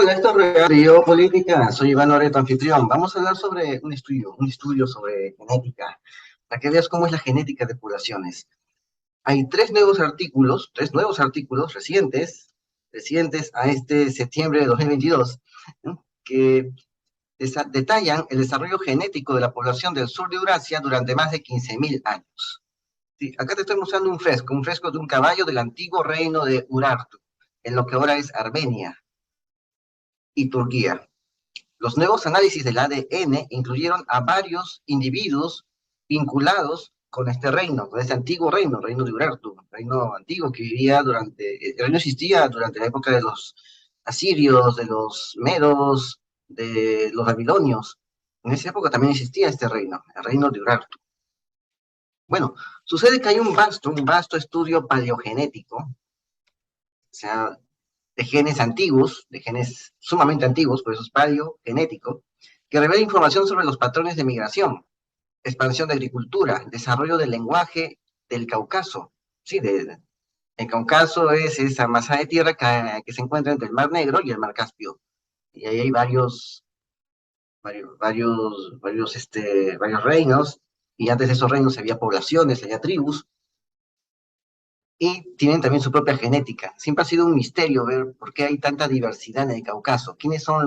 Hola, esto es Río Política. Soy Iván Loreto, anfitrión. Vamos a hablar sobre un estudio sobre genética, para que veas cómo es la genética de poblaciones. Hay tres nuevos artículos recientes a este septiembre de 2022, ¿no? Que detallan el desarrollo genético de la población del sur de Eurasia durante más de 15.000 años. Sí, acá te estoy mostrando un fresco de un caballo del antiguo reino de Urartu, en lo que ahora es Armenia y Turquía. Los nuevos análisis del ADN incluyeron a varios individuos vinculados con este reino, con este antiguo reino, reino de Urartu, reino antiguo que el reino existía durante la época de los asirios, de los medos, de los babilonios. En esa época también existía este reino, el reino de Urartu. Bueno, sucede que hay un vasto estudio paleogenético, o sea, de genes antiguos, de genes sumamente antiguos, por eso es paleogenético, que revela información sobre los patrones de migración, expansión de agricultura, desarrollo del lenguaje del Cáucaso. Sí, el Cáucaso es esa masa de tierra que se encuentra entre el Mar Negro y el Mar Caspio. Y ahí hay varios reinos, y antes de esos reinos había poblaciones, había tribus, y tienen también su propia genética. Siempre ha sido un misterio ver por qué hay tanta diversidad en el Cáucaso. ¿Quiénes son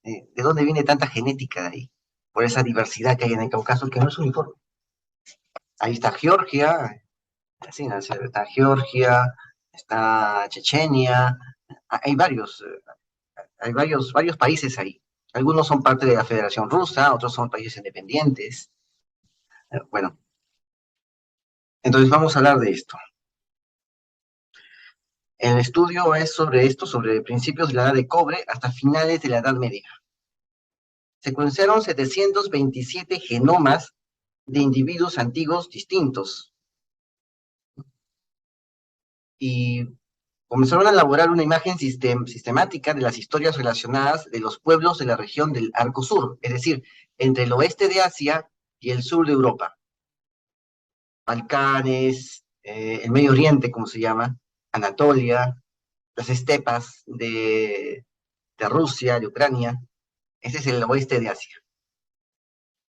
de dónde viene tanta genética de ahí? Por esa diversidad que hay en el Cáucaso, que no es uniforme. Ahí está Georgia, sí, ¿no? Está Georgia, está Chechenia, hay varios países ahí. Algunos son parte de la Federación Rusa, otros son países independientes. Bueno, entonces vamos a hablar de esto. El estudio es sobre esto, sobre principios de la edad de cobre hasta finales de la Edad Media. Secuenciaron 727 genomas de individuos antiguos distintos y comenzaron a elaborar una imagen sistemática de las historias relacionadas de los pueblos de la región del Arco Sur, es decir, entre el oeste de Asia y el sur de Europa. Balcanes, el Medio Oriente, como se llama, Anatolia, las estepas de Rusia, de Ucrania. Ese es el oeste de Asia.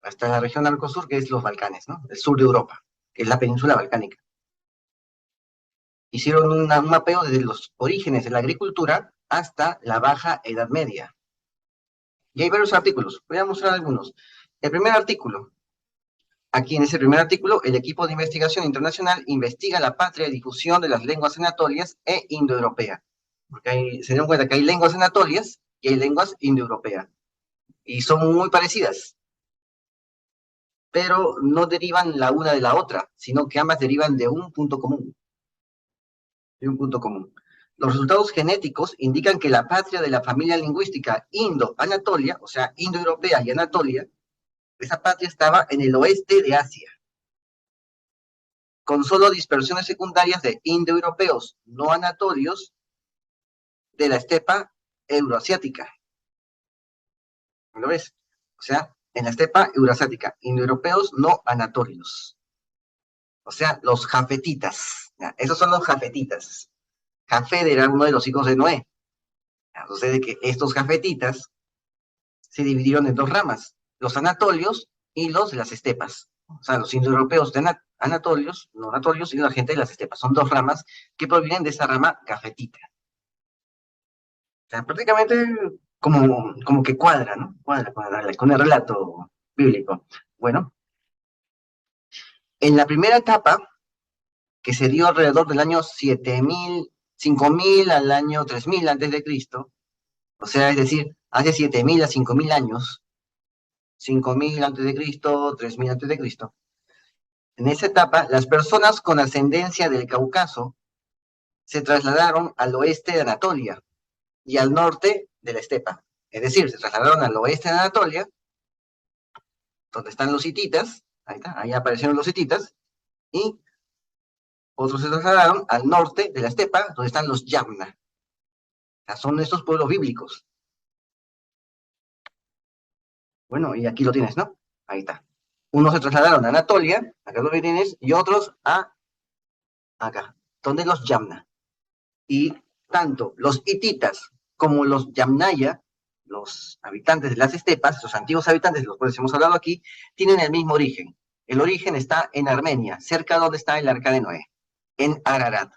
Hasta la región Arco-Sur, que es los Balcanes, ¿no? El sur de Europa, que es la península balcánica. Hicieron un mapeo desde los orígenes de la agricultura hasta la Baja Edad Media. Y hay varios artículos, voy a mostrar algunos. El primer artículo, aquí en ese primer artículo, el equipo de investigación internacional investiga la patria y difusión de las lenguas anatolias e indoeuropeas. Porque se dieron cuenta que hay lenguas anatolias y hay lenguas indoeuropeas. Y son muy parecidas, pero no derivan la una de la otra, sino que ambas derivan de un punto común. Los resultados genéticos indican que la patria de la familia lingüística Indo-Anatolia, o sea, indoeuropea y Anatolia, esa patria estaba en el oeste de Asia, con solo dispersiones secundarias de indoeuropeos no anatolios de la estepa euroasiática. ¿Lo ves? O sea, en la estepa euroasiática, indoeuropeos no anatolios. O sea, los jafetitas. Esos son los jafetitas. Jafet era uno de los hijos de Noé. Sucede que estos jafetitas se dividieron en dos ramas, los anatolios y los de las estepas. O sea, los indoeuropeos de anatolios, no anatolios, y la gente de las estepas. Son dos ramas que provienen de esa rama cafetita. O sea, prácticamente como que cuadra, ¿no? Cuadra con el relato bíblico. Bueno, en la primera etapa, que se dio alrededor del año 7000, 5000 al año 3000 antes de Cristo, o sea, es decir, hace 7000 a 5000 años, 5000 antes de Cristo, 3000 antes de Cristo. En esa etapa, las personas con ascendencia del Cáucaso se trasladaron al oeste de Anatolia y al norte de la estepa. Es decir, se trasladaron al oeste de Anatolia, donde están los hititas, ahí está, ahí aparecieron los hititas, y otros se trasladaron al norte de la estepa, donde están los Yamna. O sea, son estos pueblos bíblicos. Bueno, y aquí lo tienes, ¿no? Ahí está. Unos se trasladaron a Anatolia, acá lo tienes, y otros a acá, donde los Yamna. Y tanto los hititas como los Yamnaya, los habitantes de las estepas, esos antiguos habitantes de los cuales hemos hablado aquí, tienen el mismo origen. El origen está en Armenia, cerca de donde está el Arca de Noé, en Ararat.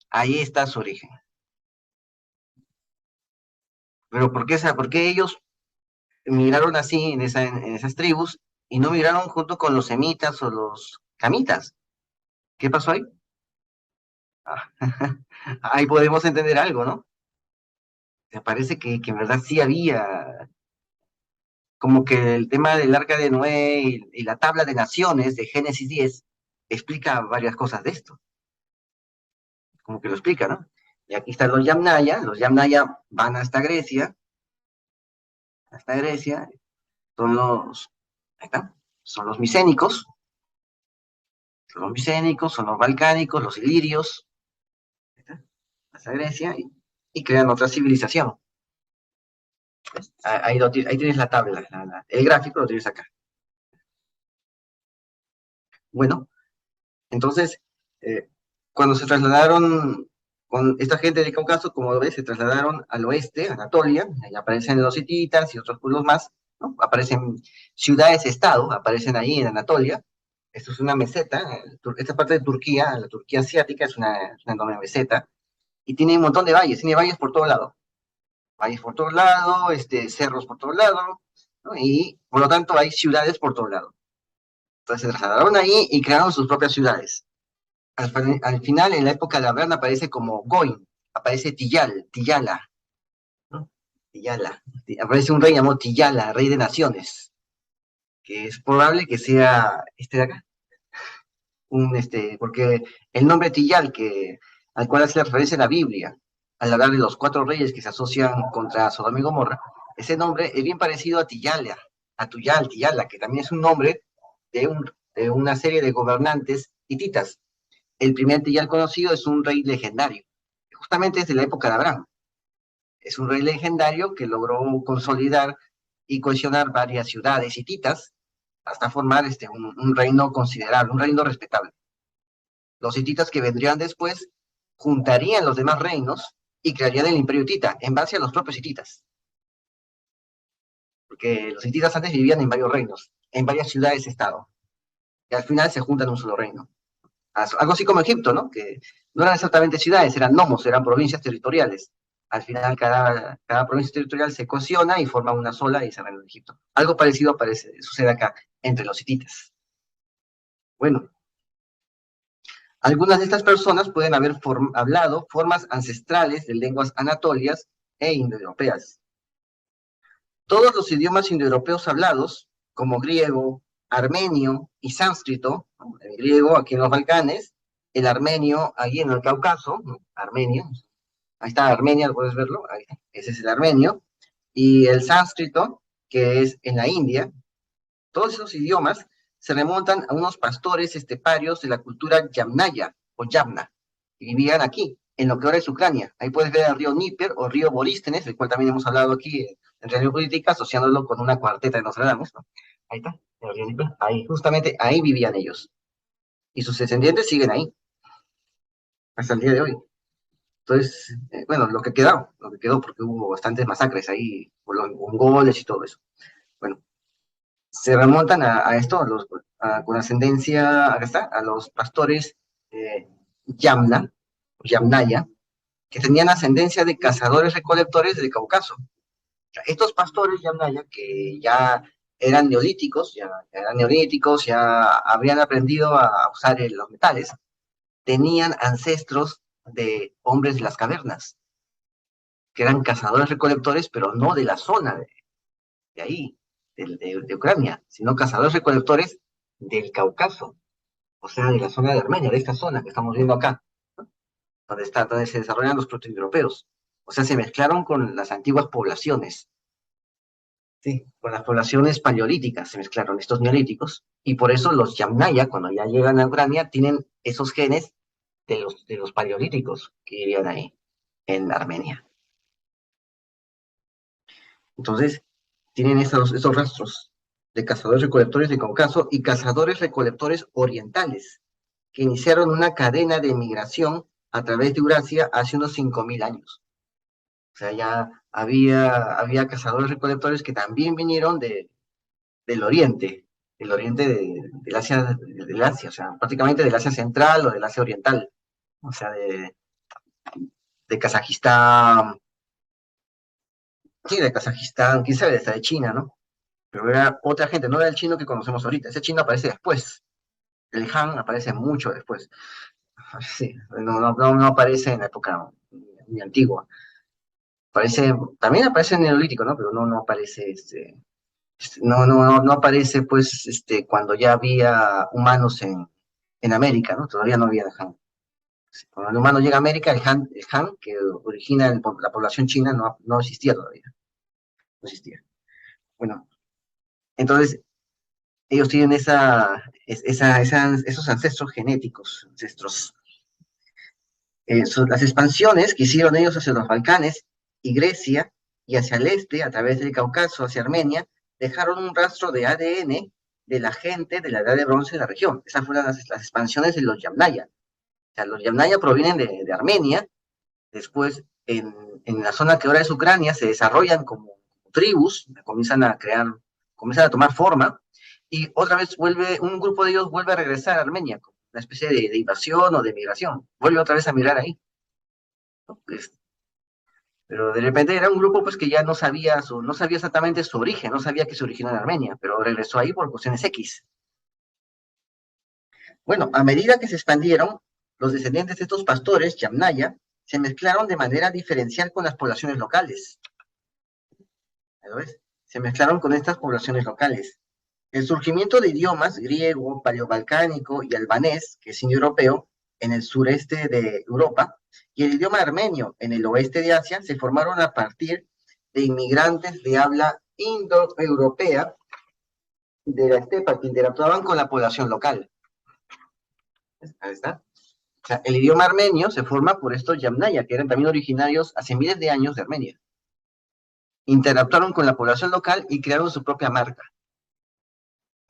Ahí está su origen. Pero ¿por qué ellos migraron así en esas tribus y no migraron junto con los semitas o los camitas? ¿Qué pasó ahí? Ah, ahí podemos entender algo, ¿no? Me parece que en verdad sí había, como que el tema del Arca de Noé y la tabla de naciones de Génesis 10 explica varias cosas de esto, como que lo explica, ¿no? Y aquí están los Yamnaya van hasta Grecia, son los, ahí está, son los micénicos, son los balcánicos, los ilirios, ahí está, hasta Grecia, y crean otra civilización. Ahí tienes la tabla, el gráfico lo tienes acá. Bueno, entonces, eh, cuando se trasladaron con esta gente de Cáucaso, como ves, se trasladaron al oeste, a Anatolia, ahí aparecen los hititas y otros pueblos más, ¿no? Aparecen ciudades-estado, aparecen ahí en Anatolia. Esto es una meseta, esta parte de Turquía, la Turquía asiática, es una enorme meseta, y tiene un montón de valles, tiene valles por todo lado, cerros por todo lado, ¿no? Y por lo tanto hay ciudades por todo lado. Entonces se trasladaron ahí y crearon sus propias ciudades. Al final, en la época de Abraham, aparece como Goin, aparece Tiyala, ¿no? Tiyala. Aparece un rey llamado Tiyala, rey de naciones, que es probable que sea este de acá, porque el nombre Tiyal, al cual hace referencia en la Biblia, al hablar de los cuatro reyes que se asocian contra Sodoma y Gomorra, ese nombre es bien parecido a Tiyala, a Tiyala, que también es un nombre de una serie de gobernantes hititas. El primer Tiyal conocido es un rey legendario, justamente es de la época de Abraham. Es un rey legendario que logró consolidar y cohesionar varias ciudades hititas hasta formar un reino considerable, un reino respetable. Los hititas que vendrían después juntarían los demás reinos y crearían el imperio hitita en base a los propios hititas. Porque los hititas antes vivían en varios reinos, en varias ciudades-estado, y al final se juntan en un solo reino. Algo así como Egipto, ¿no? Que no eran exactamente ciudades, eran nomos, eran provincias territoriales. Al final cada provincia territorial se cohesiona y forma una sola y se reina en Egipto. Algo parecido sucede acá entre los hititas. Bueno, algunas de estas personas pueden haber hablado formas ancestrales de lenguas anatolias e indoeuropeas. Todos los idiomas indoeuropeos hablados, como griego, armenio y sánscrito, ¿no? El griego aquí en los Balcanes, el armenio allí en el Cáucaso, ¿no? Armenio, ahí está Armenia, puedes verlo, ahí, ese es el armenio, y el sánscrito, que es en la India. Todos esos idiomas se remontan a unos pastores esteparios de la cultura yamnaya o yamna, que vivían aquí, en lo que ahora es Ucrania. Ahí puedes ver el río Níper o río Borístenes, del cual también hemos hablado aquí en Radio Política, asociándolo con una cuarteta de Nostradamus, ¿no? Ahí está, el río Níper, ahí, justamente ahí vivían ellos. Y sus descendientes siguen ahí, hasta el día de hoy. Entonces, bueno, lo que quedó, porque hubo bastantes masacres ahí, por los mongoles y todo eso. Bueno, se remontan a esto, con ascendencia, acá está, a los pastores eh, Yamna, Yamnaya, que tenían ascendencia de cazadores-recolectores del Cáucaso. O sea, estos pastores Yamnaya, que ya eran neolíticos, ya habrían aprendido a usar los metales, tenían ancestros de hombres de las cavernas, que eran cazadores-recolectores, pero no de la zona de ahí, de Ucrania, sino cazadores-recolectores del Cáucaso, o sea, de la zona de Armenia, de esta zona que estamos viendo acá, ¿no? Donde se desarrollan los protoindoeuropeos. O sea, se mezclaron con las antiguas poblaciones, ¿sí? Con las poblaciones paleolíticas se mezclaron estos neolíticos, y por eso los Yamnaya, cuando ya llegan a Ucrania, tienen esos genes de los paleolíticos que vivían ahí, en Armenia. Entonces, tienen esos rastros de cazadores-recolectores de Cáucaso y cazadores-recolectores orientales, que iniciaron una cadena de migración a través de Eurasia hace unos 5.000 años. sea, ya había cazadores recolectores que también vinieron del oriente del Asia, o sea, prácticamente del Asia Central o del Asia Oriental, o sea, de Kazajistán, sí, de Kazajistán, quién sabe, hasta de China, ¿no? Pero era otra gente, no era el chino que conocemos ahorita, ese chino aparece después, el Han aparece mucho después, sí, no aparece en la época muy antigua, también aparece en el Neolítico, ¿no? Pero no aparece no aparece pues cuando ya había humanos en América, ¿no? Todavía no había Han. Cuando el humano llega a América, el Han que origina la población china, no existía todavía, no existía. Bueno, entonces ellos tienen esos ancestros genéticos, ancestros. Las expansiones que hicieron ellos hacia los Balcanes y Grecia y hacia el este, a través del Cáucaso, hacia Armenia, dejaron un rastro de ADN de la gente de la edad de bronce de la región. Esas fueron las expansiones de los Yamnaya. O sea, los Yamnaya provienen de Armenia, después en la zona que ahora es Ucrania se desarrollan como tribus, comienzan a tomar forma, y otra vez un grupo de ellos vuelve a regresar a Armenia, como una especie de invasión o de migración, vuelve otra vez a migrar ahí, ¿no? Pero de repente era un grupo pues que ya no sabía exactamente su origen, no sabía que se originó en Armenia, pero regresó ahí por cuestiones X. Bueno, a medida que se expandieron, los descendientes de estos pastores, Yamnaya, se mezclaron de manera diferencial con las poblaciones locales. ¿Ves? Se mezclaron con estas poblaciones locales. El surgimiento de idiomas griego, paleobalcánico y albanés, que es indoeuropeo, en el sureste de Europa, y el idioma armenio en el oeste de Asia, se formaron a partir de inmigrantes de habla indoeuropea de la estepa que interactuaban con la población local. Ahí está. O sea, el idioma armenio se forma por estos Yamnaya, que eran también originarios hace miles de años de Armenia. Interactuaron con la población local y crearon su propia marca.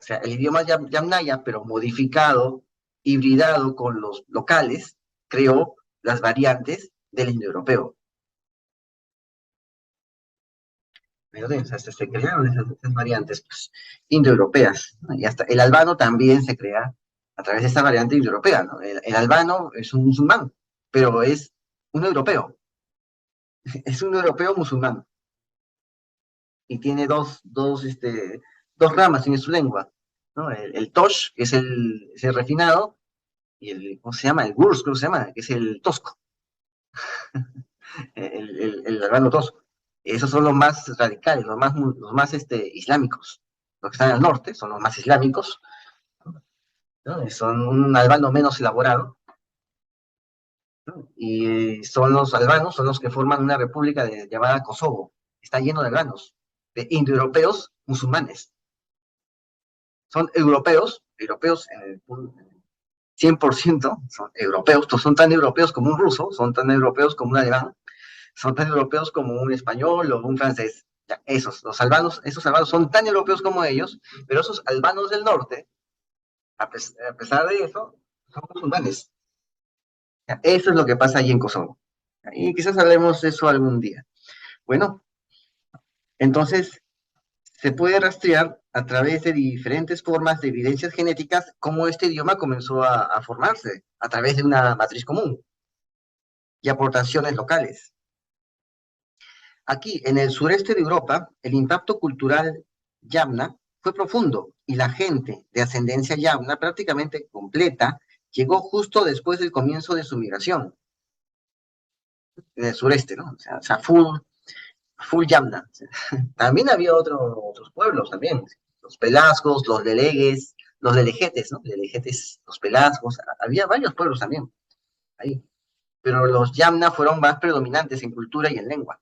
O sea, el idioma Yamnaya, pero modificado, hibridado con los locales, creó las variantes del indoeuropeo. O sea, se crearon esas variantes pues, indoeuropeas, ¿no? Y hasta el albano también se crea a través de esta variante indoeuropea, ¿no? El albano es un musulmán, pero es un europeo, es un europeo musulmán, y tiene dos ramas en su lengua, ¿no? El Tosh, que es el refinado, y ¿cómo se llama? El Gurs, ¿cómo se llama? Que es el tosco, el albano tosco. Esos son los más radicales, los más islámicos. Los que están al norte son los más islámicos, ¿no? Son un albano menos elaborado, ¿no? Y son los albanos, son los que forman una república llamada Kosovo. Está lleno de albanos, de indoeuropeos musulmanes. Son europeos en el 100%, son europeos, son tan europeos como un ruso, son tan europeos como un alemán, son tan europeos como un español o un francés. Ya, esos albanos son tan europeos como ellos, pero esos albanos del norte, a pesar de eso, son musulmanes. Ya, eso es lo que pasa ahí en Kosovo. Y quizás hablemos de eso algún día. Bueno, entonces se puede rastrear a través de diferentes formas de evidencias genéticas cómo este idioma comenzó a formarse a través de una matriz común y aportaciones locales. Aquí, en el sureste de Europa, el impacto cultural yamna fue profundo y la gente de ascendencia yamna prácticamente completa llegó justo después del comienzo de su migración en el sureste, ¿no? O sea full yamna. También había otros pueblos también, los pelasgos, los delegues, los delegetes, ¿no? Delegetes, los pelasgos, había varios pueblos también ahí, pero los yamna fueron más predominantes en cultura y en lengua.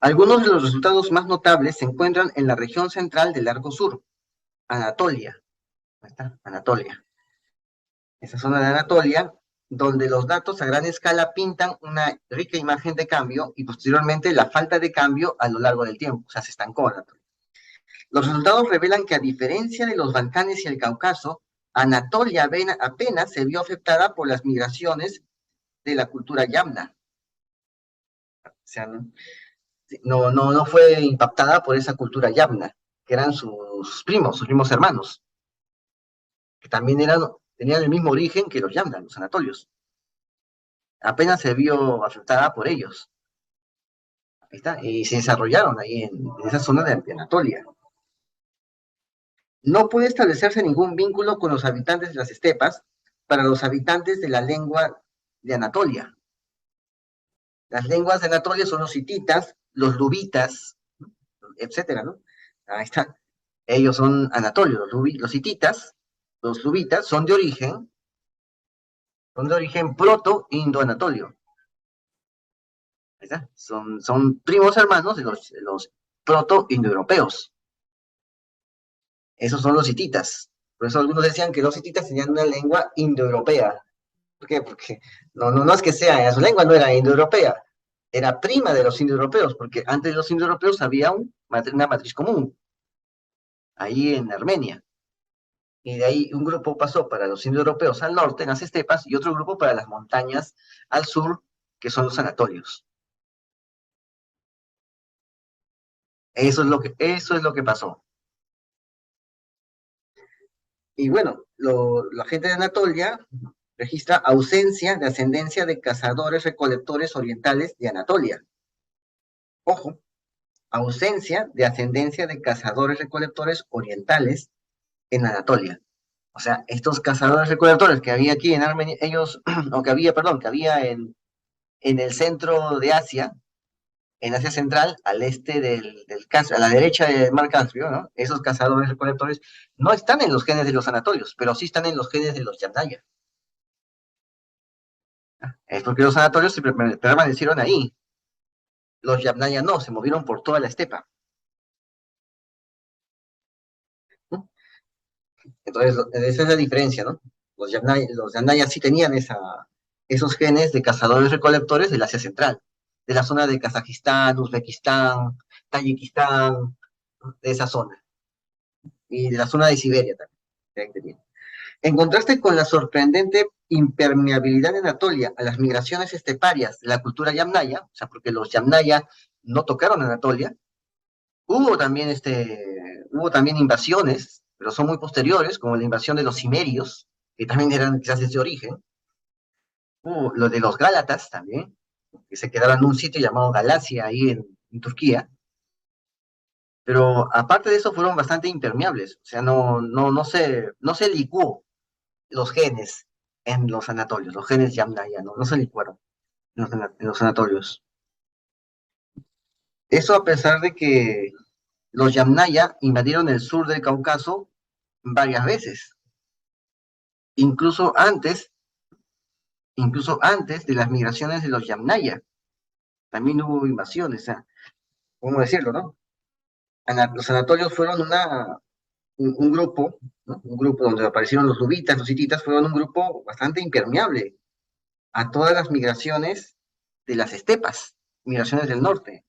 Algunos de los resultados más notables se encuentran en la región central del Largo Sur, Anatolia. Ahí está, Anatolia. Esa zona de Anatolia, donde los datos a gran escala pintan una rica imagen de cambio y posteriormente la falta de cambio a lo largo del tiempo, o sea, se estancó Anatolia. Los resultados revelan que a diferencia de los Balcanes y el Cáucaso, Anatolia apenas se vio afectada por las migraciones de la cultura yamna. sea, no fue impactada por esa cultura yamna, que eran sus primos hermanos, que también tenían el mismo origen que los yamna, los anatolios. Apenas se vio afectada por ellos. Ahí está, y se desarrollaron ahí en esa zona de Anatolia. No puede establecerse ningún vínculo con los habitantes de las estepas para los habitantes de la lengua de Anatolia. Las lenguas de Anatolia son los hititas, los lubitas, etcétera, ¿no? Ahí está. Ellos son anatolios, los hititas, los lubitas son de origen proto-indo-anatolio. Ahí está. Son primos hermanos de los proto-indoeuropeos. Esos son los hititas. Por eso algunos decían que los hititas tenían una lengua indoeuropea. ¿Por qué? Porque no es que sea, su lengua no era indoeuropea, era prima de los indoeuropeos, porque antes de los indoeuropeos había una matriz común, ahí en Armenia. Y de ahí un grupo pasó para los indoeuropeos al norte, en las estepas, y otro grupo para las montañas al sur, que son los anatolios. Eso es lo que pasó. Y bueno, la gente de Anatolia registra ausencia de ascendencia de cazadores recolectores orientales de Anatolia. Ojo, ausencia de ascendencia de cazadores recolectores orientales en Anatolia. O sea, estos cazadores recolectores que había aquí en Armenia, ellos, o que había, perdón, que había en el centro de Asia, en Asia Central, al este del Caspio, a la derecha del mar Caspio, ¿no? Esos cazadores recolectores no están en los genes de los anatolios, pero sí están en los genes de los Yamnaya. Es porque los anatolios se permanecieron ahí. Los Yamnaya no, se movieron por toda la estepa. ¿No? Entonces, esa es la diferencia, ¿no? Los Yamnaya sí tenían esos genes de cazadores recolectores del Asia Central, de la zona de Kazajistán, Uzbekistán, Tayikistán, de esa zona, y de la zona de Siberia también. En contraste con la sorprendente impermeabilidad de Anatolia a las migraciones esteparias de la cultura yamnaya, o sea, porque los yamnaya no tocaron Anatolia, hubo también invasiones, pero son muy posteriores, como la invasión de los cimerios, que también eran quizás de ese origen. Hubo lo de los gálatas también, que se quedaron en un sitio llamado Galacia, ahí en Turquía. Pero aparte de eso, fueron bastante impermeables. O sea, no se licuó los genes en los anatolios, los genes Yamnaya, no se licuaron en los anatorios. Eso a pesar de que los Yamnaya invadieron el sur del Cáucaso varias veces, incluso antes, incluso antes de las migraciones de los Yamnaya, también hubo invasiones, o sea, ¿cómo decirlo, no? Los anatolios fueron un grupo, ¿no? Un grupo donde aparecieron los lubitas, los hititas, fueron un grupo bastante impermeable a todas las migraciones de las estepas, migraciones del norte,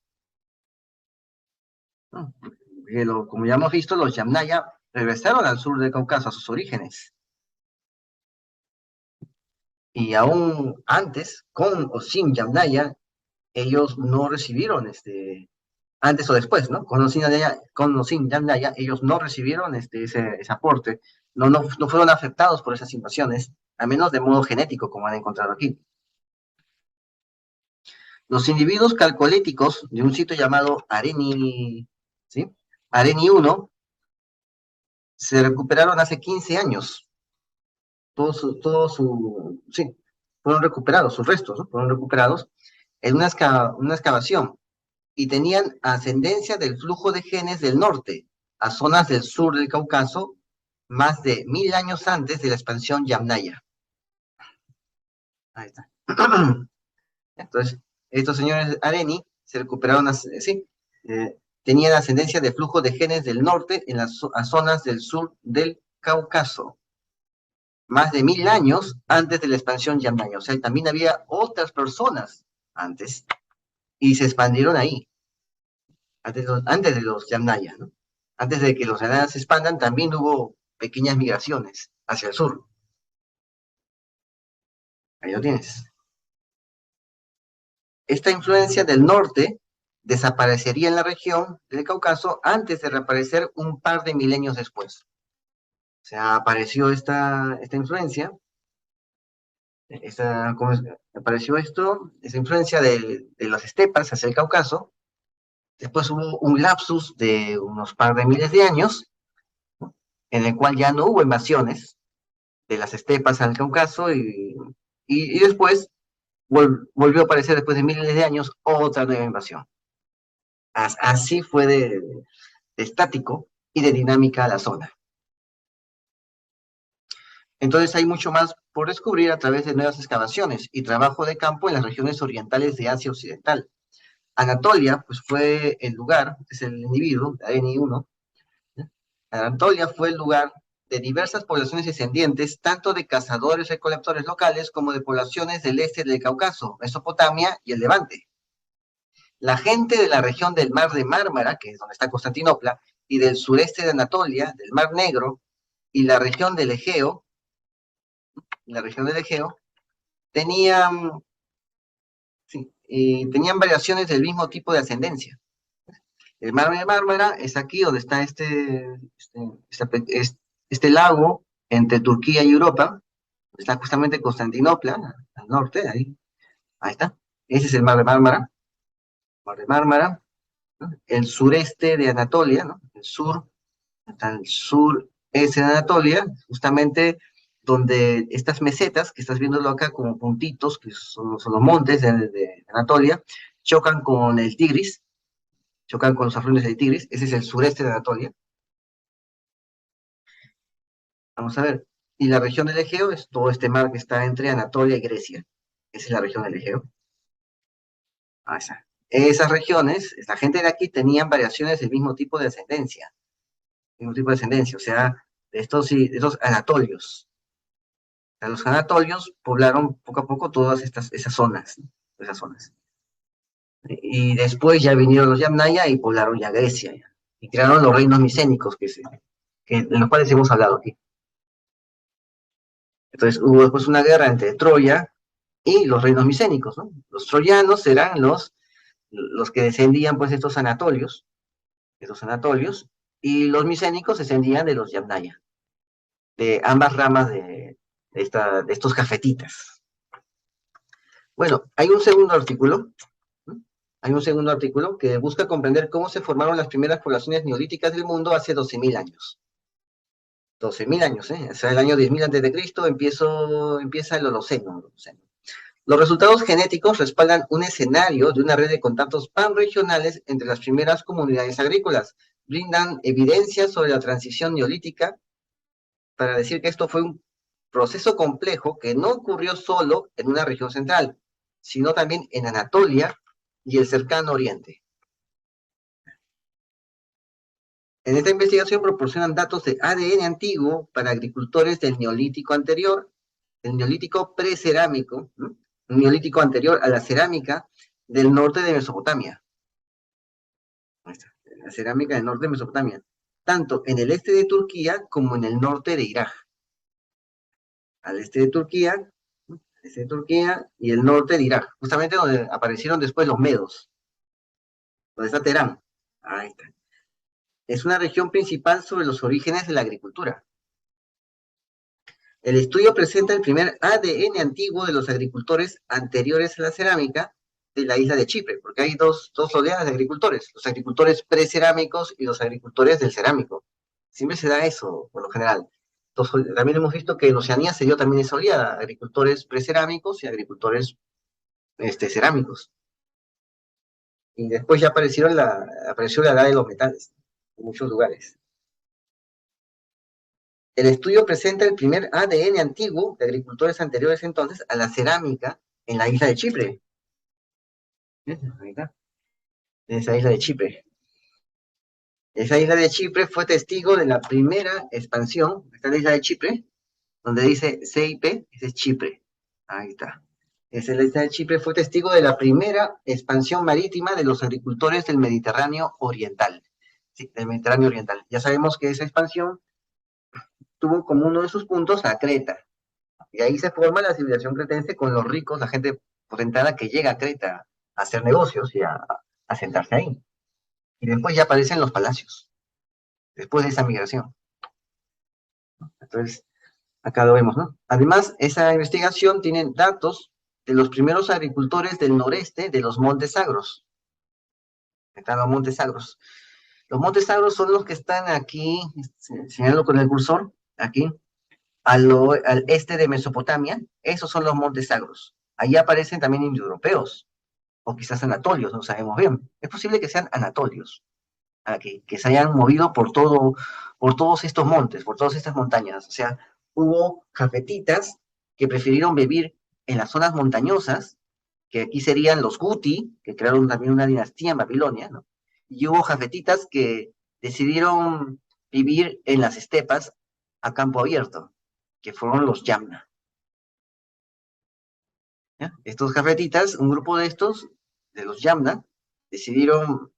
¿no? Como ya hemos visto, los Yamnaya regresaron al sur del Cáucaso, a sus orígenes, y aún antes, con o sin Yamnaya, ellos no recibieron, antes o después, ¿no? Con o sin Yamnaya, ellos no recibieron ese aporte, no fueron afectados por esas invasiones, al menos de modo genético, como han encontrado aquí. Los individuos calcolíticos de un sitio llamado Areni, ¿sí? Areni 1 se recuperaron hace 15 años. Sí, fueron recuperados, sus restos, ¿no? Fueron recuperados en una excavación y tenían ascendencia del flujo de genes del norte a zonas del sur del Cáucaso más de 1000 años antes de la expansión Yamnaya. Ahí está. Entonces, estos señores Areni se recuperaron, sí, tenían ascendencia de flujo de genes del norte en las zonas del sur del Cáucaso, más de 1000 años antes de la expansión Yamnaya. O sea, también había otras personas antes y se expandieron ahí, antes de los Yamnaya, ¿no? Antes de que los Yamnaya se expandan, también hubo pequeñas migraciones hacia el sur. Ahí lo tienes. esta influencia del norte desaparecería en la región del Cáucaso antes de reaparecer un par de milenios después. O sea, apareció esta influencia, apareció esa influencia de las estepas hacia el Cáucaso. Después hubo un lapsus de unos par de miles de años, en el cual ya no hubo invasiones de las estepas al Cáucaso, y después volvió a aparecer, después de miles de años, otra nueva invasión. Así fue de estático y de dinámica la zona. Entonces hay mucho más por descubrir a través de nuevas excavaciones y trabajo de campo en las regiones orientales de Asia Occidental. Anatolia, pues fue el lugar, es el individuo, ANI1. Anatolia fue el lugar de diversas poblaciones descendientes, tanto de cazadores recolectores locales como de poblaciones del este del Cáucaso, Mesopotamia y el Levante. La gente de la región del Mar de Mármara, que es donde está Constantinopla, y del sureste de Anatolia, del Mar Negro, y la región del Egeo, tenían, tenían variaciones del mismo tipo de ascendencia. El Mar de Mármara es aquí donde está este lago entre Turquía y Europa, está justamente Constantinopla, al norte, ahí está. Ese es el Mar de Mármara. Mar de Mármara. El sureste de Anatolia, ¿no? El sur, hasta el sur es en Anatolia, justamente donde estas mesetas, que estás viéndolo acá como puntitos, que son los montes de Anatolia, chocan con el Tigris, chocan con los afluentes del Tigris. Ese es el sureste de Anatolia. Vamos a ver. Y la región del Egeo es todo este mar que está entre Anatolia y Grecia. Esa es la región del Egeo. Ah, esas regiones, la gente de aquí tenían variaciones del mismo tipo de ascendencia. O sea, de estos anatolios. O sea, los anatolios poblaron poco a poco todas esas zonas, ¿no? Esas zonas. Y después ya vinieron los Yamnaya y poblaron ya Grecia. Ya. Y crearon los reinos micénicos, de los cuales hemos hablado aquí. Entonces hubo después una guerra entre Troya y los reinos micénicos, ¿no? Los troyanos eran los que descendían pues de estos anatolios, y los micénicos descendían de los Yamnaya, de ambas ramas de estos cafetitas. Bueno, hay un segundo artículo que busca comprender cómo se formaron las primeras poblaciones neolíticas del mundo hace 12.000 años. 12.000 años, ¿eh? O sea, el año 10.000 antes de Cristo empieza el Holoceno. Los resultados genéticos respaldan un escenario de una red de contactos panregionales entre las primeras comunidades agrícolas. Brindan evidencias sobre la transición neolítica para decir que esto fue un proceso complejo que no ocurrió solo en una región central, sino también en Anatolia y el cercano Oriente. En esta investigación proporcionan datos de ADN antiguo para agricultores del Neolítico anterior, el Neolítico precerámico, ¿no? Un Neolítico anterior a la cerámica del norte de Mesopotamia. La cerámica del norte de Mesopotamia, tanto en el este de Turquía como en el norte de Irak. Al este de Turquía y el norte de Irak, justamente donde aparecieron después los medos, donde está Teherán. Ahí está. Es una región principal sobre los orígenes de la agricultura. El estudio presenta el primer ADN antiguo de los agricultores anteriores a la cerámica de la isla de Chipre, porque hay dos oleadas de agricultores, los agricultores precerámicos y los agricultores del cerámico. Siempre se da eso, por lo general. Entonces, también hemos visto que en Oceanía se dio también esa oleada, agricultores precerámicos y agricultores cerámicos. Y después ya apareció la edad de los metales en muchos lugares. El estudio presenta el primer ADN antiguo de agricultores anteriores entonces a la cerámica en la isla de Chipre. Ahí está. Esa isla de Chipre. Esa isla de Chipre fue testigo de la primera expansión. Esta es la isla de Chipre, donde dice CIP, ese es Chipre. Ahí está. Esa isla de Chipre fue testigo de la primera expansión marítima de los agricultores del Mediterráneo Oriental. Sí, del Mediterráneo Oriental. Ya sabemos que esa expansión tuvo como uno de sus puntos a Creta. Y ahí se forma la civilización cretense con los ricos, la gente potentada que llega a Creta hacer negocios y a sentarse ahí. Y después ya aparecen los palacios, después de esa migración. Entonces, acá lo vemos, ¿no? Además, esa investigación tiene datos de los primeros agricultores del noreste de los Montes Sagros. Están los Montes Sagros. Los Montes Sagros son los que están aquí, señalo con el cursor, aquí, al este de Mesopotamia. Esos son los Montes Sagros. Ahí aparecen también indoeuropeos, o quizás anatolios, no sabemos bien. Es posible que sean anatolios, que se hayan movido por todos estos montes, por todas estas montañas. O sea, hubo jafetitas que prefirieron vivir en las zonas montañosas, que aquí serían los Guti, que crearon también una dinastía en Babilonia, ¿no? Y hubo jafetitas que decidieron vivir en las estepas a campo abierto, que fueron los Yamna. ¿Ya? Estos jafetitas, un grupo de estos, de los Yamna, decidieron,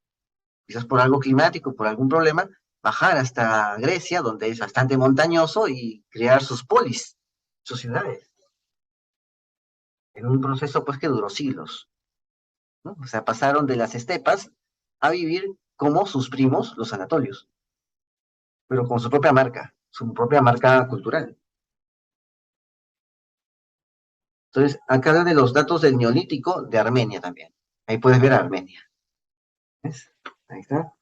quizás por algo climático, por algún problema, bajar hasta Grecia, donde es bastante montañoso, y crear sus polis, sus ciudades, en un proceso pues que duró siglos, ¿no? O sea, pasaron de las estepas a vivir como sus primos, los anatolios, pero con su propia marca cultural. Entonces, acá habla de los datos del Neolítico de Armenia también. Ahí puedes ver a Armenia. ¿Ves? Ahí está.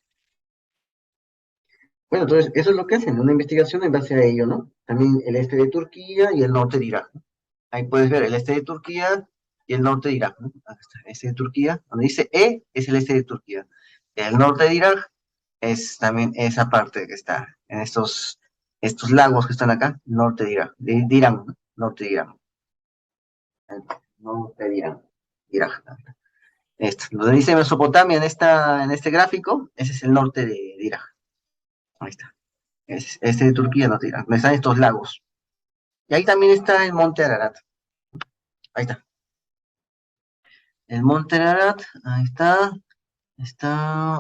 Bueno, entonces, eso es lo que hacen, una investigación en base a ello, ¿no? También el este de Turquía y el norte de Irak, ¿no? Ahí puedes ver el este de Turquía y el norte de Irak, ¿no? Acá está, el este de Turquía, donde dice E, es el este de Turquía. El norte de Irak es también esa parte que está en estos lagos que están acá, norte de Irak, de Irán, ¿no? Norte de Irán. Norte de Irán, Irak. Esto, donde dice Mesopotamia en este gráfico, ese es el norte de Irak. Ahí está. Este de Turquía, no te dirán. Me están estos lagos. Y ahí también está el monte Ararat. Ahí está. El monte Ararat, ahí está. Está.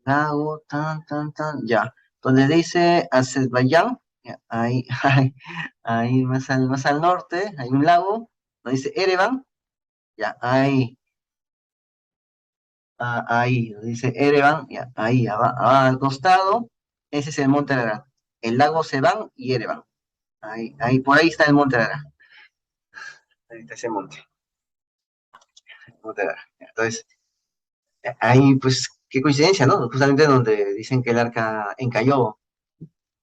Lago, ya. Donde dice Azerbaiyán, ya, ahí, ahí más al norte, hay un lago. Donde dice Ereván, ya, ahí. Ahí, donde dice Ereván, ya, ahí, al costado, ese es el monte Ararat. El lago Seván y Ereván. Ahí, por ahí está el monte Ararat. Ahí está ese monte. Entonces, ahí, pues, qué coincidencia, ¿no? Justamente donde dicen que el arca encalló,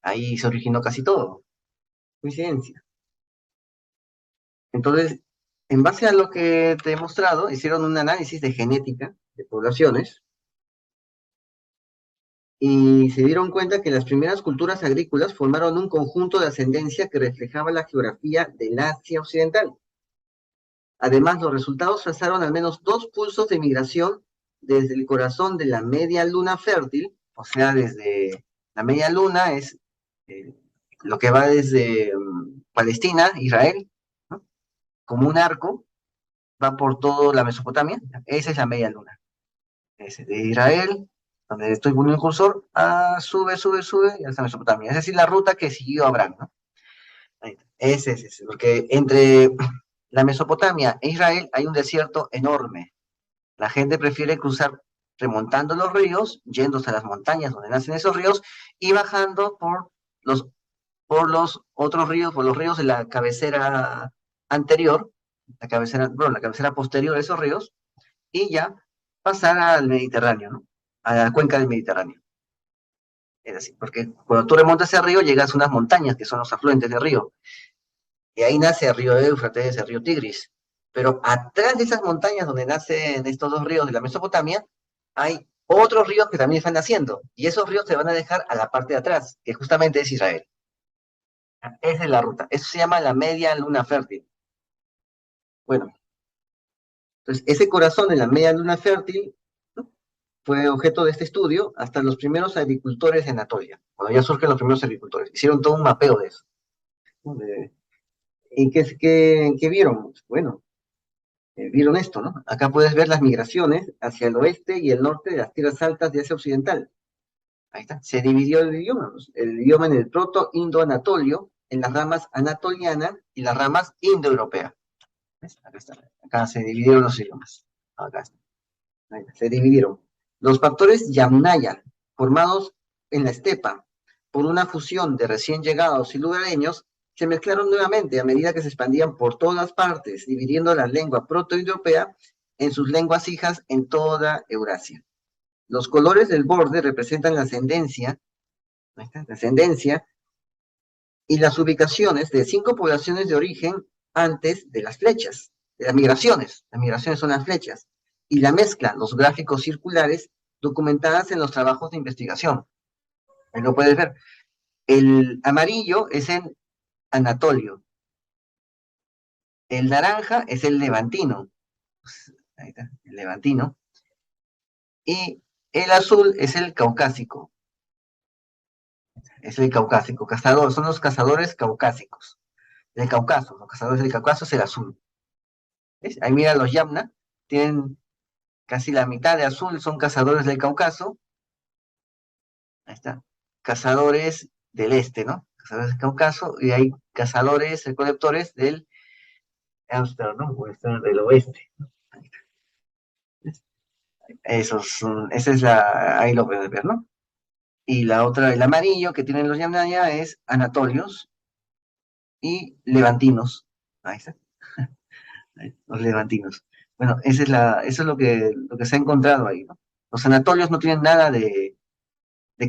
ahí se originó casi todo. Coincidencia. Entonces, en base a lo que te he mostrado, hicieron un análisis de genética de poblaciones y se dieron cuenta que las primeras culturas agrícolas formaron un conjunto de ascendencia que reflejaba la geografía del Asia Occidental. Además, los resultados trazaron al menos dos pulsos de migración desde el corazón de la media luna fértil, o sea, desde la media luna es eh, lo que va desde Palestina, Israel, ¿no? Como un arco, va por toda la Mesopotamia, esa es la media luna. Ese de Israel, donde estoy poniendo el cursor, sube, y hasta Mesopotamia. Es decir, la ruta que siguió Abraham, ¿no? Ese es ese, porque entre la Mesopotamia e Israel hay un desierto enorme. La gente prefiere cruzar remontando los ríos, yéndose a las montañas donde nacen esos ríos y bajando los, por los otros ríos, por los ríos de la cabecera anterior, la cabecera posterior de esos ríos, y ya pasar al Mediterráneo, ¿no? A la cuenca del Mediterráneo. Es decir, porque cuando tú remontas ese río llegas a unas montañas que son los afluentes del río, y ahí nace el río Éufrates, el río Tigris. Pero atrás de esas montañas donde nacen estos dos ríos de la Mesopotamia, hay otros ríos que también están naciendo, y esos ríos se van a dejar a la parte de atrás, que justamente es Israel. Esa es la ruta. Eso se llama la media luna fértil. Bueno, entonces ese corazón de la media luna fértil, ¿no?, fue objeto de este estudio hasta los primeros agricultores de Anatolia. Cuando ya surgen los primeros agricultores. Hicieron todo un mapeo de eso, ¿no? ¿Y qué vieron? Bueno, vieron esto, ¿no? Acá puedes ver las migraciones hacia el oeste y el norte de las tierras altas de Asia Occidental. Ahí está. Se dividió el idioma en el proto-indo-anatolio, en las ramas anatoliana y las ramas indoeuropea. ¿Ves? Acá está. Acá se dividieron los idiomas. Acá está. Ahí se dividieron. Los factores Yamnaya, formados en la estepa por una fusión de recién llegados y lugareños, se mezclaron nuevamente a medida que se expandían por todas partes, dividiendo la lengua protoindoeuropea en sus lenguas hijas en toda Eurasia. Los colores del borde representan la ascendencia, la ascendencia y las ubicaciones de 5 poblaciones de origen antes de las flechas, de las migraciones. Las migraciones son las flechas. Y la mezcla, los gráficos circulares documentadas en los trabajos de investigación. Ahí lo puedes ver. El amarillo es en Anatolio. El naranja es el levantino. Ahí está, el levantino. Y el azul es el caucásico. Es el caucásico. Cazador, son los cazadores caucásicos. Del Cáucaso. Los cazadores del Cáucaso es el azul. ¿Ves? Ahí mira los Yamna. Tienen casi la mitad de azul, son cazadores del Cáucaso. Ahí está. Cazadores del este, ¿no? Cazadores del Cáucaso. Y hay cazadores, recolectores del Ámsterdam, ¿no? O del oeste. Ahí está. Esos, esa es la, ahí lo puedes ver, ¿no? Y la otra, el amarillo que tienen los Yamnaya es Anatolios y Levantinos. Ahí está. Los Levantinos. Bueno, esa es eso es lo que se ha encontrado ahí, ¿no? Los Anatolios no tienen nada de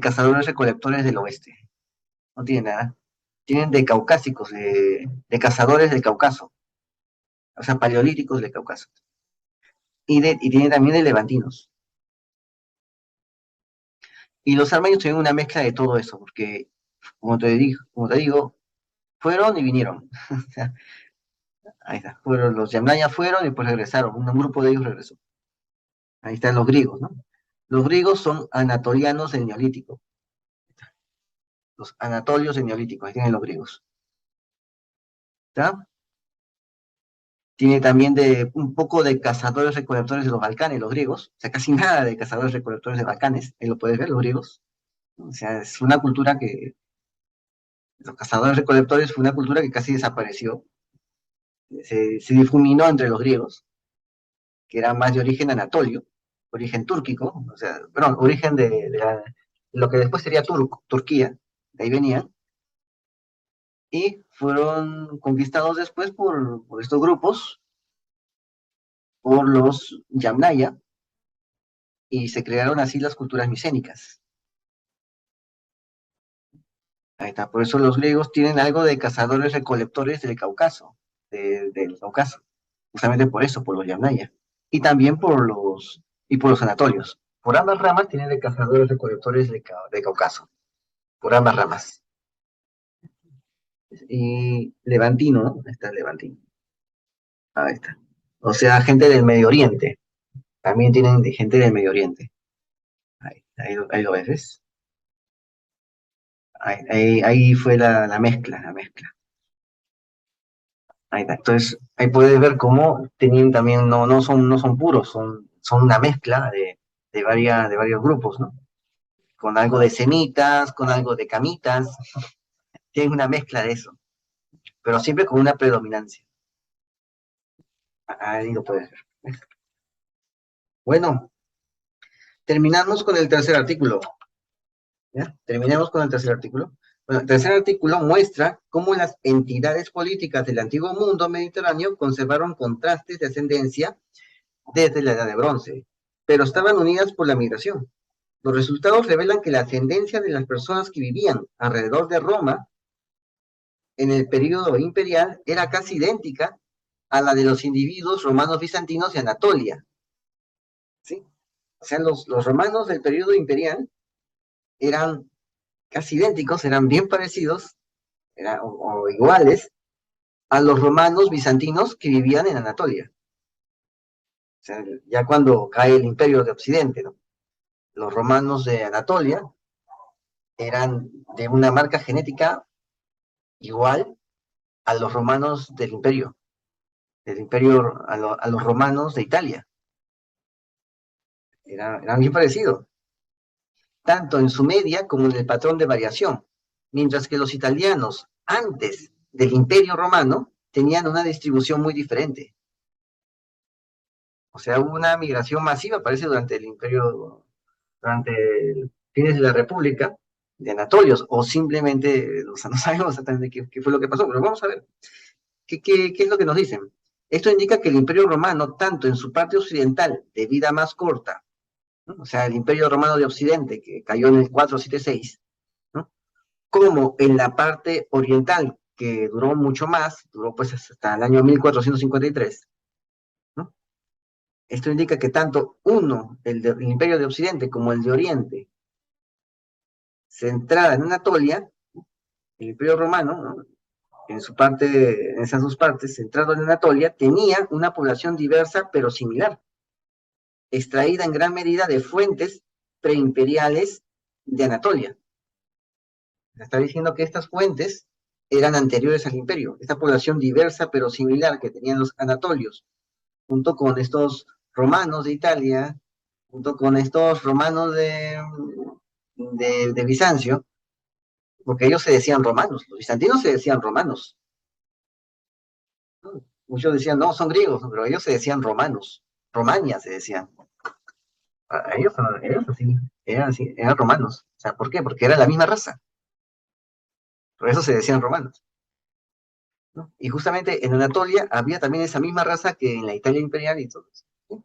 cazadores recolectores del oeste. No tienen nada. Tienen de caucásicos, de cazadores del Cáucaso. O sea, paleolíticos del Cáucaso. Y tienen también de levantinos. Y los armenios tienen una mezcla de todo eso, porque, como te digo, fueron y vinieron. O sea, ahí está. Fueron, los Yamnaya fueron y después regresaron. Un grupo de ellos regresó. Ahí están los griegos, ¿no? Los griegos son anatolianos del Neolítico. Los anatolios del Neolítico, ahí tienen los griegos. ¿Está? Tiene también un poco de cazadores recolectores de los Balcanes, los griegos. O sea, casi nada de cazadores recolectores de Balcanes. Ahí lo puedes ver, los griegos. O sea, es una cultura que, los cazadores recolectores fue una cultura que casi desapareció. Se difuminó entre los griegos, que era más de origen anatolio, origen túrquico, o sea, perdón, origen lo que después sería Turquía, de ahí venían, y fueron conquistados después por estos grupos, por los Yamnaya, y se crearon así las culturas micénicas. Ahí está, por eso los griegos tienen algo de cazadores recolectores del Cáucaso, del Cáucaso, justamente por eso, por los Yamnaya, y también por los anatolios. Por ambas ramas tienen de cazadores recolectores de Cáucaso, por ambas ramas. Y Levantino, ¿no? Ahí está el Levantino. Ahí está. O sea, gente del Medio Oriente. También tienen de gente del Medio Oriente. Ahí lo ves, ¿ves? Ahí fue la mezcla, la mezcla. Ahí está. Entonces, ahí puedes ver cómo tenían también, no son puros, son una mezcla de varios grupos, ¿no? Con algo de semitas, con algo de camitas, tienen una mezcla de eso, pero siempre con una predominancia. Ahí lo puedes ver. Bueno, terminamos con el tercer artículo. ¿Ya? Terminemos con el tercer artículo. Bueno, el tercer artículo muestra cómo las entidades políticas del antiguo mundo mediterráneo conservaron contrastes de ascendencia desde la Edad de Bronce, pero estaban unidas por la migración. Los resultados revelan que la ascendencia de las personas que vivían alrededor de Roma en el período imperial era casi idéntica a la de los individuos romanos bizantinos de Anatolia. ¿Sí? O sea, los romanos del período imperial eran casi idénticos, eran bien parecidos, o iguales a los romanos bizantinos que vivían en Anatolia. O sea, ya cuando cae el imperio de Occidente, ¿no? Los romanos de Anatolia eran de una marca genética igual a los romanos del imperio a los romanos de Italia. Eran bien parecidos, tanto en su media como en el patrón de variación, mientras que los italianos, antes del imperio romano, tenían una distribución muy diferente. O sea, hubo una migración masiva, parece, durante el imperio, durante fines de la República, de anatolios, o simplemente, o sea, no sabemos exactamente qué fue lo que pasó, pero vamos a ver qué es lo que nos dicen. Esto indica que el imperio romano, tanto en su parte occidental, de vida más corta, ¿no? O sea, el imperio romano de Occidente, que cayó en el 476, ¿no? Como en la parte oriental, que duró mucho más, duró pues hasta el año 1453, ¿no? Esto indica que tanto uno, el imperio de Occidente, como el de Oriente, centrada en Anatolia, el imperio romano, ¿no? En su parte, en esas dos partes, centrado en Anatolia, tenía una población diversa pero similar, extraída en gran medida de fuentes preimperiales de Anatolia. Está diciendo que estas fuentes eran anteriores al imperio, esta población diversa pero similar que tenían los anatolios, junto con estos romanos de Italia, junto con estos romanos de Bizancio, porque ellos se decían romanos, los bizantinos se decían romanos. Muchos decían, no, son griegos, pero ellos se decían romanos, Romania se decían. Ellos así, eran romanos. O sea, ¿por qué? Porque era la misma raza. Por eso se decían romanos, ¿no? Y justamente en Anatolia había también esa misma raza que en la Italia imperial y todo eso, ¿sí?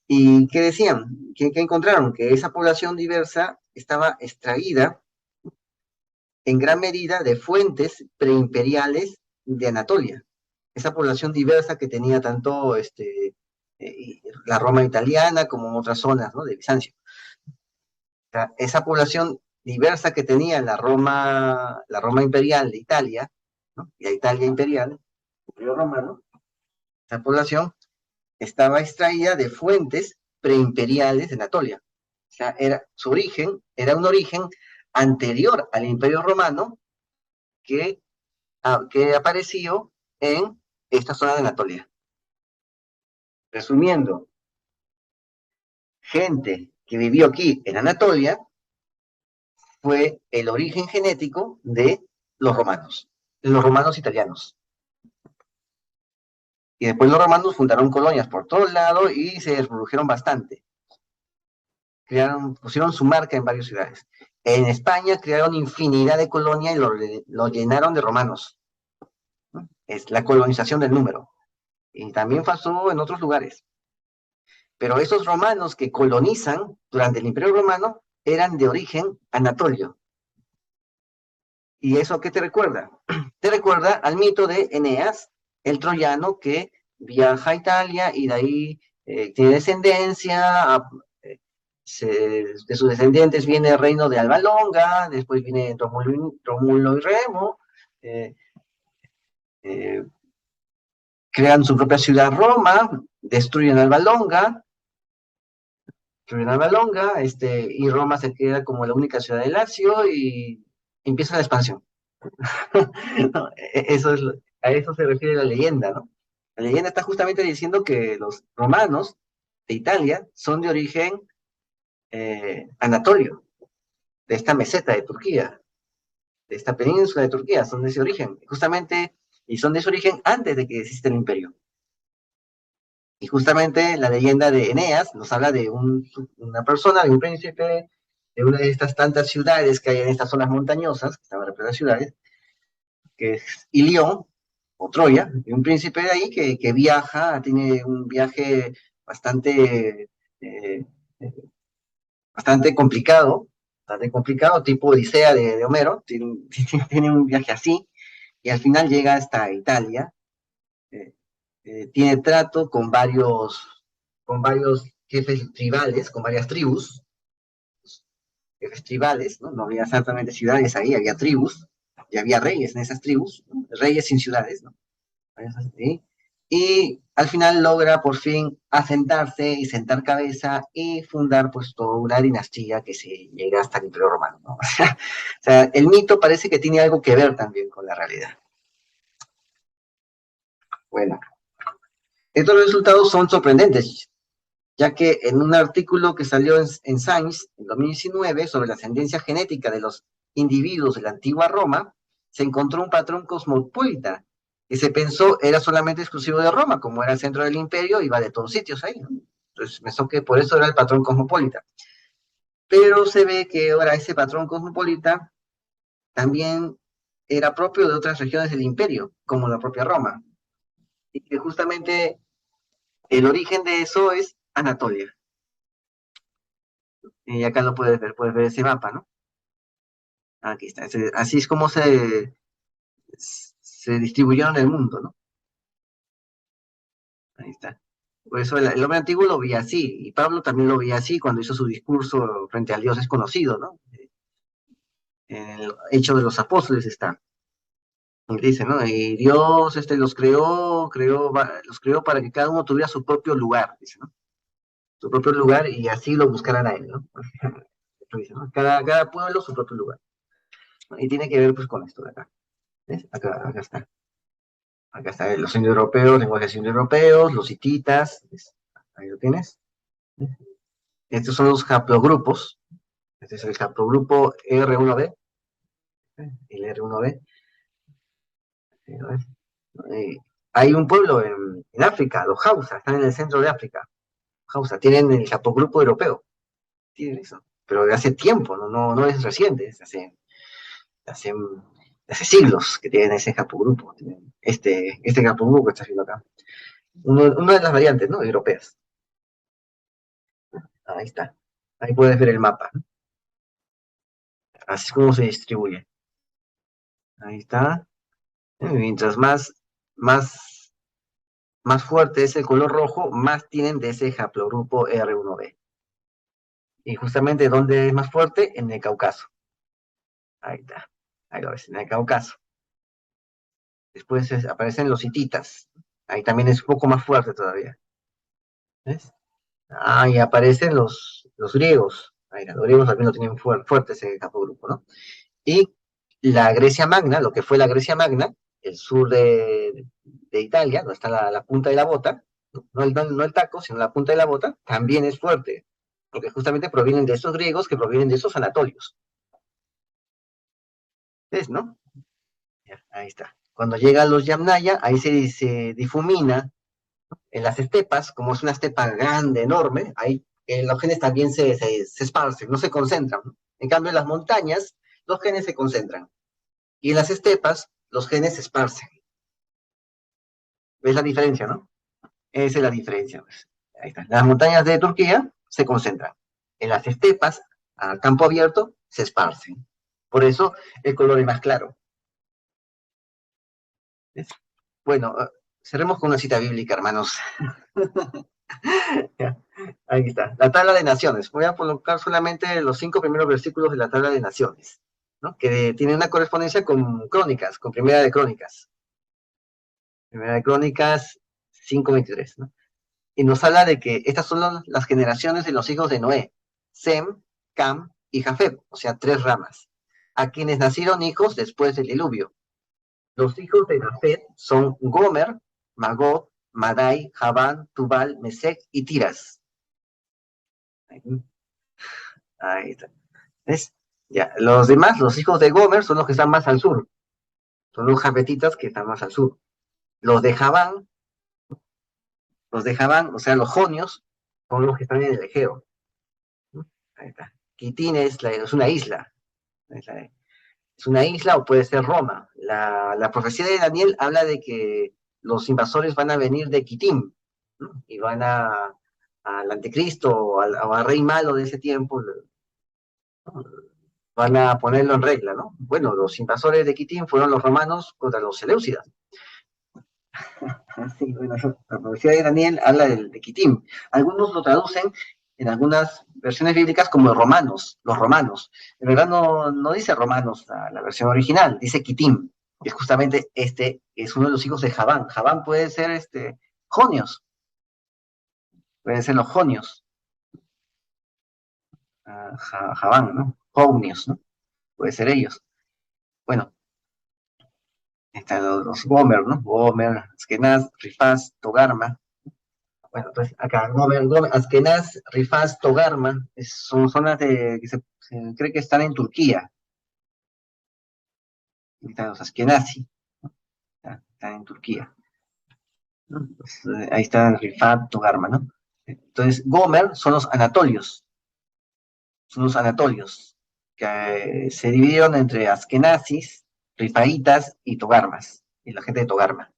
¿Y qué decían? ¿Qué encontraron? Que esa población diversa estaba extraída en gran medida de fuentes preimperiales de Anatolia. Esa población diversa que tenía tanto la Roma italiana como otras zonas, ¿no? De Bizancio. O sea, esa población diversa que tenía la Roma imperial de Italia, ¿no? Y la Italia imperial, el imperio romano, esa población estaba extraída de fuentes preimperiales de Anatolia. O sea, su origen era un origen anterior al imperio romano que, que apareció en esta zona de Anatolia. Resumiendo, gente que vivió aquí en Anatolia fue el origen genético de los romanos italianos. Y después los romanos fundaron colonias por todos lados y se reprodujeron bastante. Pusieron su marca en varias ciudades. En España crearon infinidad de colonias y lo llenaron de romanos. Es la colonización del número. Y también pasó en otros lugares. Pero esos romanos que colonizan durante el Imperio Romano eran de origen anatolio. ¿Y eso qué te recuerda? Te recuerda al mito de Eneas, el troyano que viaja a Italia y de ahí tiene descendencia, de sus descendientes viene el reino de Alba Longa, después viene Rómulo y Remo, eh, eh, crean su propia ciudad Roma, destruyen Alba Longa, y Roma se queda como la única ciudad de Lacio y empieza la expansión. No, a eso se refiere la leyenda, ¿no? La leyenda está justamente diciendo que los romanos de Italia son de origen anatolio, de esta meseta de Turquía, de esta península de Turquía, son de ese origen, justamente, y son de ese origen antes de que exista el imperio. Y justamente la leyenda de Eneas nos habla de una persona, de un príncipe, de una de estas tantas ciudades que hay en estas zonas montañosas, que estaban repletas de ciudades, que es Ilión, o Troya, y un príncipe de ahí que viaja, tiene un viaje bastante, eh, bastante complicado, tipo Odisea de Homero, tiene un viaje así, y al final llega hasta Italia, eh, tiene trato con varios jefes tribales, con varias tribus, jefes tribales, ¿no? No había exactamente ciudades ahí, había tribus, y había reyes en esas tribus, ¿no? Reyes sin ciudades, ¿no? ¿Sí? Y al final logra por fin asentarse y sentar cabeza y fundar pues toda una dinastía que se llega hasta el Imperio Romano, ¿no? O sea, el mito parece que tiene algo que ver también con la realidad. Bueno, estos resultados son sorprendentes, ya que en un artículo que salió en Science en 2019 sobre la ascendencia genética de los individuos de la antigua Roma, se encontró un patrón cosmopolita que se pensó era solamente exclusivo de Roma, como era el centro del imperio, iba de todos sitios ahí, ¿no? Entonces pensó que por eso era el patrón cosmopolita. Pero se ve que ahora ese patrón cosmopolita también era propio de otras regiones del imperio, como la propia Roma. Y que justamente el origen de eso es Anatolia. Y acá lo puedes ver ese mapa, ¿no? Aquí está. Así es como se distribuyeron el mundo, ¿no? Ahí está. Por eso el hombre antiguo lo veía así, y Pablo también lo veía así cuando hizo su discurso frente al Dios desconocido, ¿no? En el Hecho de los Apóstoles está. Y dice, ¿no? Y Dios los creó para que cada uno tuviera su propio lugar, dice, ¿no? Su propio lugar y así lo buscaran a él, ¿no? Dice, ¿no? Cada pueblo su propio lugar. ¿No? Y tiene que ver pues con esto de acá. ¿Ves? Acá está. Acá está los indoeuropeos, lenguajes indoeuropeos, los hititas. ¿Ves? Ahí lo tienes. Estos son los haplogrupos. Este es el haplogrupo R1b. El R1b. Eh, hay un pueblo en África, los Hausa, están en el centro de África. Hausa, tienen el haplogrupo europeo. Tienen eso. Pero de hace tiempo, no es reciente, hace, hace siglos que tienen ese haplogrupo. Este haplogrupo que está haciendo acá. Una de las variantes, ¿no? Europeas. Ahí está. Ahí puedes ver el mapa. Así es como se distribuye. Ahí está. Mientras más, más fuerte es el color rojo, más tienen de ese haplogrupo R1b. Y justamente, ¿dónde es más fuerte? En el Cáucaso. Ahí está. Ahí lo ves, en el Cáucaso. Después aparecen los hititas. Ahí también es un poco más fuerte todavía. ¿Ves? Ah, y aparecen los griegos. Ahí, los griegos también lo tienen fuerte ese haplogrupo, ¿no? Y la Grecia Magna, lo que fue la Grecia Magna, el sur de Italia, donde está la punta de la bota, no el taco, sino la punta de la bota, también es fuerte, porque justamente provienen de esos griegos que provienen de esos anatolios. ¿Ves, no? Ya, ahí está. Cuando llegan los Yamnaya, ahí se difumina en las estepas, como es una estepa grande, enorme, ahí los genes también se esparcen, no se concentran, ¿no? En cambio, en las montañas, los genes se concentran. Y en las estepas, los genes se esparcen. ¿Ves la diferencia, no? Esa es la diferencia, pues. Ahí está. Las montañas de Turquía se concentran. En las estepas, al campo abierto, se esparcen. Por eso el color es más claro. ¿Ves? Bueno, cerremos con una cita bíblica, hermanos. Ya, ahí está. La tabla de naciones. Voy a colocar solamente los 5 primeros versículos de la tabla de naciones, ¿no? Que tiene una correspondencia con Crónicas, con Primera de Crónicas. Primera de Crónicas 5:23, ¿no? Y nos habla de que estas son las generaciones de los hijos de Noé, Sem, Cam y Jafet, o sea, 3 ramas, a quienes nacieron hijos después del diluvio. Los hijos de Jafet son Gomer, Magog, Madai, Javán, Tubal, Mesec y Tiras. Ahí está. ¿Ves? Ya, los demás, los hijos de Gomer, son los que están más al sur, son los jafetitas que están más al sur. Los de Javán, o sea, los jonios, son los que están en el Egeo. Ahí está. Quitín es una isla. Es una isla o puede ser Roma. La profecía de Daniel habla de que los invasores van a venir de Quitín, ¿no? Y van al anticristo o al rey malo de ese tiempo, ¿no? Van a ponerlo en regla, ¿no? Bueno, los invasores de Quitín fueron los romanos contra los seleucidas. Sí, bueno, la profecía de Daniel habla de Quitim. Algunos lo traducen en algunas versiones bíblicas como los romanos. En verdad no dice romanos la versión original, dice Quitim. Y es justamente es uno de los hijos de Javán. Javán puede ser jonios, pueden ser los jonios. Javán, ¿no? Jonios, ¿no? Puede ser ellos. Bueno, están los Gomer, ¿no? Gomer, Askenaz, Rifaz, Togarma. Bueno, entonces acá, Gomer, Askenaz, Rifaz, Togarma, son zonas que se cree que están en Turquía. Están los Askenazi, están en Turquía, ¿no? Pues, ahí está Rifaz, Togarma, ¿no? Entonces, Gomer son los anatolios, que se dividieron entre askenazis, rifaitas y togarmas, y la gente de Togarma.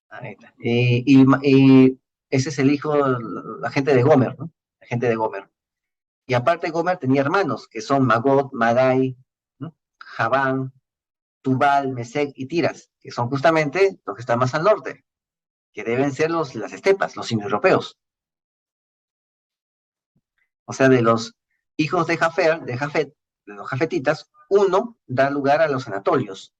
Ahí está. Y ese es el hijo, la gente de Gomer, ¿no? La gente de Gomer. Y aparte Gomer tenía hermanos, que son Magog, Madai, ¿no? Javán, Tubal, Mesec y Tiras, que son justamente los que están más al norte, que deben ser las estepas, los indoeuropeos. O sea, de los hijos de Jafet, de los jafetitas, uno da lugar a los anatolios.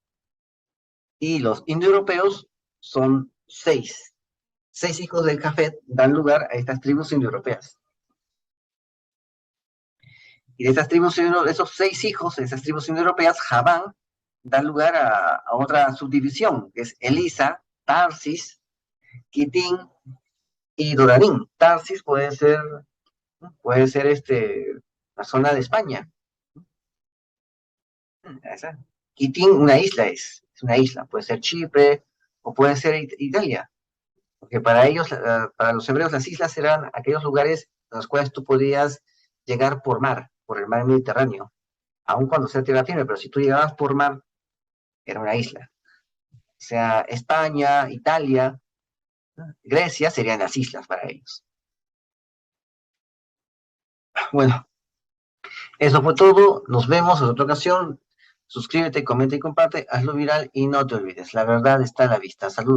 Y los indoeuropeos son seis. Seis hijos del Jafet dan lugar a estas tribus indoeuropeas. Y de estas tribus, de esos seis hijos de esas tribus indoeuropeas, Javán da lugar a otra subdivisión, que es Elisa, Tarsis, Kitín y Dorarín. Tarsis puede ser la zona de España. Esa. Kitín, una isla es una isla, puede ser Chipre o puede ser Italia, porque para ellos, para los hebreos, las islas eran aquellos lugares a los cuales tú podías llegar por mar, por el mar Mediterráneo, aun cuando sea tierra firme, pero si tú llegabas por mar, era una isla. O sea, España, Italia, Grecia serían las islas para ellos. Bueno, eso fue todo. Nos vemos en otra ocasión. Suscríbete, comenta y comparte. Hazlo viral y no te olvides. La verdad está a la vista. Saludos.